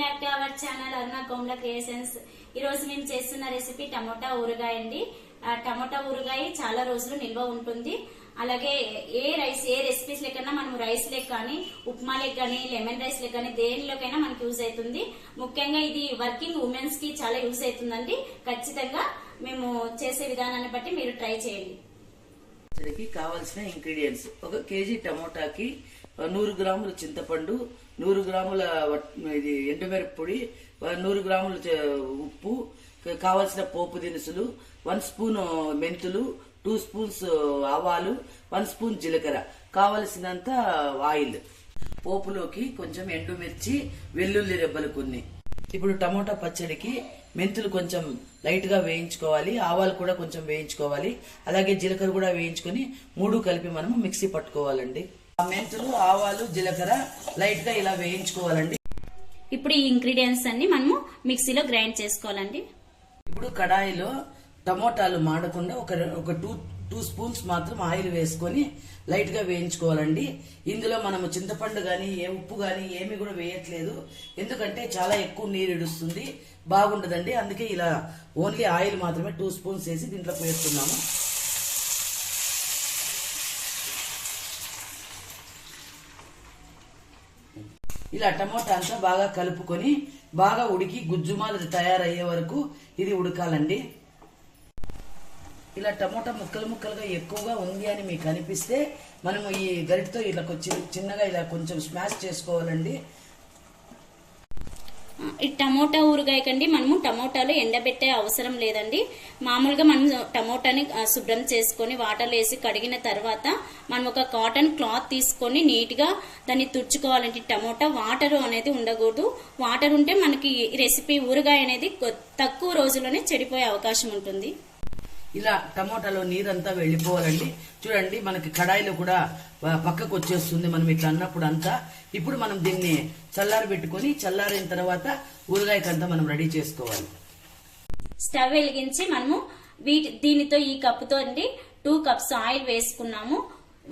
Back to our channel Aruna Komla creations. ఈ రోజు మేము చేస్తున్న రెసిపీ టమోటా ఊరగాయ అండి. టమోటా ఊరగాయ చాలా రోజులు నిల్వ ఉంటుంది. అలాగే ఏ రెసిపీస్ లేకన్నా మనం రైస్ లేక కానీ, ఉప్మా లేక కానీ, లెమన్ రైస్ లేక కానీ దేనిలోకైనా మనకి యూజ్ అవుతుంది. ముఖ్యంగా ఇది వర్కింగ్ ఉమెన్స్ కి చాలా యూజ్ అవుతుందండి. ఖచ్చితంగా మేము చేసే విధానాన్ని బట్టి మీరు ట్రై చేయండి. కావాల్సిన ఇంగ్రీడియంట్స్: 1 కేజీ టమోటాకి 100 గ్రాముల చింతపండు, 100 గ్రాముల ఇది ఎండుమిరప పొడి, 100 గ్రాముల ఉప్పు, కావాల్సిన పోపు దినుసులు, 1 స్పూన్ మెంతులు, 2 స్పూన్స్ ఆవాలు, 1 స్పూన్ జీలకర్ర, కావలసినంత ఆయిల్. పోపులోకి కొంచెం ఎండుమిర్చి, వెల్లుల్లి రెబ్బలు కొన్ని. ఇప్పుడు టమోటా పచ్చడికి మెంతులు కొంచెం లైట్ గా వేయించుకోవాలి, ఆవాలు కూడా కొంచెం వేయించుకోవాలి, అలాగే జీలకర్ర కూడా వేయించుకొని 3 కలిపి మనము మిక్సీ పట్టుకోవాలండి. మెంతులు, ఆవాలు, జీలకర్ర లైట్ గా ఇలా వేయించుకోవాలండి. ఇప్పుడు ఈ ఇంగ్రీడియంట్స్ అన్ని మనము మిక్సీలో గ్రైండ్ చేసుకోవాలండి. ఇప్పుడు కడాయిలో టమోటాలు మాడకుండా ఒక 2 స్పూన్స్ మాత్రం ఆయిల్ వేసుకొని లైట్ గా వేయించుకోవాలండి. ఇందులో మనము చింతపండు గాని, ఉప్పు గాని ఏమి కూడా వేయట్లేదు, ఎందుకంటే చాలా ఎక్కువ నీరు ఇడుస్తుంది, బాగుండదండి. అందుకే ఇలా ఓన్లీ ఆయిల్ మాత్రమే 2 స్పూన్స్ వేసి దీంట్లో వేస్తున్నాము. ఇలా టమోటా అంతా బాగా కలుపుకొని బాగా ఉడికి గుజ్జుమాలు తయారయ్యే వరకు ఇది ఉడకాలండి. ఇలా టమోటా ముక్కలుగా ఎక్కువగా ఉంది అని మీకు అనిపిస్తే మనము ఈ గరిటతో ఇలా చిన్నగా ఇలా కొంచెం స్మాష్ చేసుకోవాలండి. ఈ టమోటా ఊరగాయకండి మనము టమోటాలు ఎండబెట్టే అవసరం లేదండి. మామూలుగా మనం టమోటాని శుభ్రం చేసుకొని వాటర్లో వేసి కడిగిన తర్వాత మనం ఒక కాటన్ క్లాత్ తీసుకొని నీట్ గా దాన్ని తుడుచుకోవాలండి. టమోటా వాటర్ అనేది ఉండకూడదు. వాటర్ ఉంటే మనకి రెసిపీ ఊరగాయ అనేది తక్కువ రోజుల్లోనే చెడిపోయే అవకాశం ఉంటుంది. ఇలా టమోటాలో నీరంతా వెళ్ళిపోవాలండి. చూడండి, మనకి కడాయిలో కూడా పక్కకు వచ్చేస్తుంది మనం ఇట్లా అన్నప్పుడు అంతా. ఇప్పుడు మనం దీన్ని చల్లారి పెట్టుకొని చల్లారిన తర్వాత ఊరగాయకంతా మనం రెడీ చేసుకోవాలి. స్టవ్ వెలిగించి మనము దీనితో ఈ కప్పుతో అండి 2 కప్స్ ఆయిల్ వేసుకున్నాము.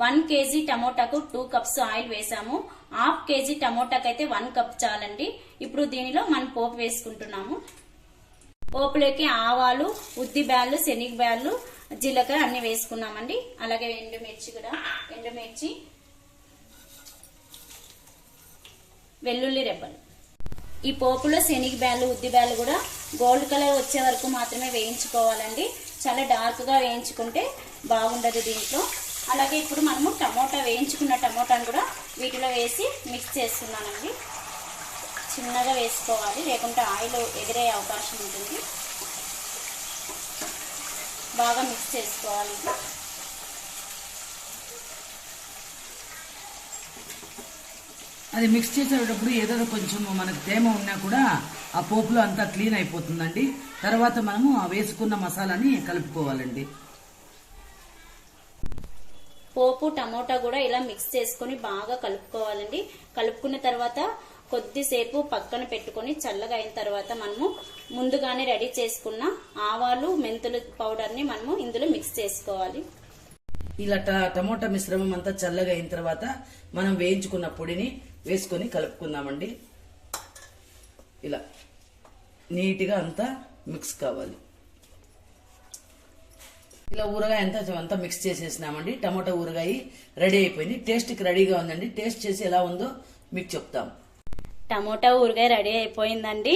1 కేజీ టమోటాకు 2 కప్స్ ఆయిల్ వేసాము. 1/2 కేజీ టమోటాకు అయితే 1 కప్ చాలండి. ఇప్పుడు దీనిలో మనం పోపు వేసుకుంటున్నాము. పోపులోకి ఆవాలు, ఉద్దిబ్యాళ్ళు, శనగబ్యాళ్ళు, జీలకర్ర అన్ని వేసుకున్నామండి. అలాగే ఎండుమిర్చి, వెల్లుల్లి రెబ్బలు. ఈ పోపులో శనగబ్యాళ్ళు, ఉద్దిబ్యాళ్ళు కూడా గోల్డ్ కలర్ వచ్చే వరకు మాత్రమే వేయించుకోవాలండి. చాలా డార్క్ గా వేయించుకుంటే బాగుండదు దీంట్లో. అలాగే ఇప్పుడు మనము వేయించుకున్న టమోటాను కూడా వీటిలో వేసి మిక్స్ చేస్తున్నానండి. చిన్నగా వేసుకోవాలి, లేకుంటే ఆయిల్ ఎగిరే అవకాశం ఉంటుంది. బాగా మిక్స్ చేసుకోవాలి. అది మిక్స్ చేసేటప్పుడు ఏదో కొంచెం మనకు తేమ ఉన్నా కూడా ఆ పోపులో అంతా క్లీన్ అయిపోతుందండి. తర్వాత మనము వేసుకున్న మసాలాని కలుపుకోవాలండి. పోపు టమోటా కూడా ఇలా మిక్స్ చేసుకొని బాగా కలుపుకోవాలండి. కలుపుకున్న తర్వాత కొద్దిసేపు పక్కన పెట్టుకొని చల్లగా అయిన తర్వాత మనము ముందుగానే రెడీ చేసుకున్న ఆవాలు, మెంతులు పౌడర్ ని మనము ఇందులో మిక్స్ చేసుకోవాలి. ఇలా టమోటా మిశ్రమం అంతా చల్లగా అయిన తర్వాత మనం వేయించుకున్న పొడిని వేసుకొని కలుపుకుందామండి. ఇలా నీట్గా అంతా మిక్స్ కావాలి. ఇలా ఊరగాయ అంతా మిక్స్ చేసేసినామండి. టమోటా ఊరగాయ రెడీ అయిపోయింది. టేస్ట్కి రెడీగా ఉందండి. టేస్ట్ చేసి ఎలా ఉందో మీకు చెప్తాం. టమోటా ఊరగాయ రెడీ అయిపోయిందండి.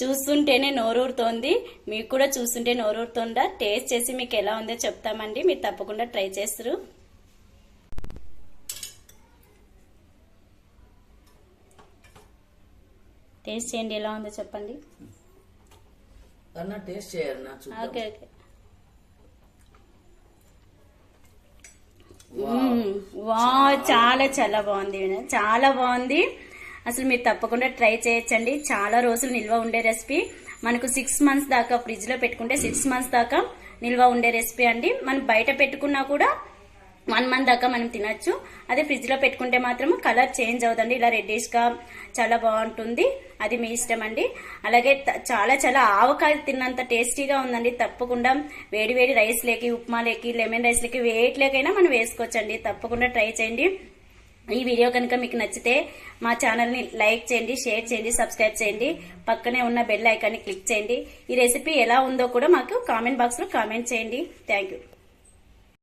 చూస్తుంటేనే నోరూరుతోంది. మీకు కూడా చూస్తుంటే నోరూరుతుందా? టేస్ట్ చేసి మీకు ఎలా ఉందో చెప్తామండి. మీరు తప్పకుండా ట్రై చేస్తారు. టేస్ట్ చేయండి, ఎలా ఉందో చెప్పండి. టేస్ట్ చేయాలి. ఓకే. చాలా బాగుంది, చాలా బాగుంది. అసలు మీరు తప్పకుండా ట్రై చేయొచ్చండి. చాలా రోజులు నిల్వ ఉండే రెసిపీ. మనకు 6 మంత్స్ దాకా ఫ్రిడ్జ్ లో పెట్టుకుంటే 6 మంత్స్ దాకా నిల్వ ఉండే రెసిపీ అండి. మనం బయట పెట్టుకున్నా కూడా 1 మంత్ దాకా మనం తినొచ్చు. అదే ఫ్రిడ్జ్ లో పెట్టుకుంటే మాత్రం కలర్ చేంజ్ అవుతుంది, ఇలా రెడ్డిష్ గా చాలా బాగుంటుంది. అది మీ ఇష్టం అండి. అలాగే చాలా ఆవకాయ తిన్నంత టేస్టీగా ఉందండి. తప్పకుండా వేడి రైస్ లేకి, ఉప్మా లేకి, లెమన్ రైస్ లేకి, వేటిలోకైనా మనం వేసుకోవచ్చండి. తప్పకుండా ట్రై చేయండి. ఈ వీడియో కనుక మీకు నచ్చితే మా ఛానల్ని లైక్ చేయండి, షేర్ చేయండి, సబ్స్క్రైబ్ చేయండి, పక్కనే ఉన్న బెల్ ఐకాన్ని క్లిక్ చేయండి. ఈ రెసిపీ ఎలా ఉందో కూడా మాకు కామెంట్ బాక్స్లో కామెంట్ చేయండి. Thank you.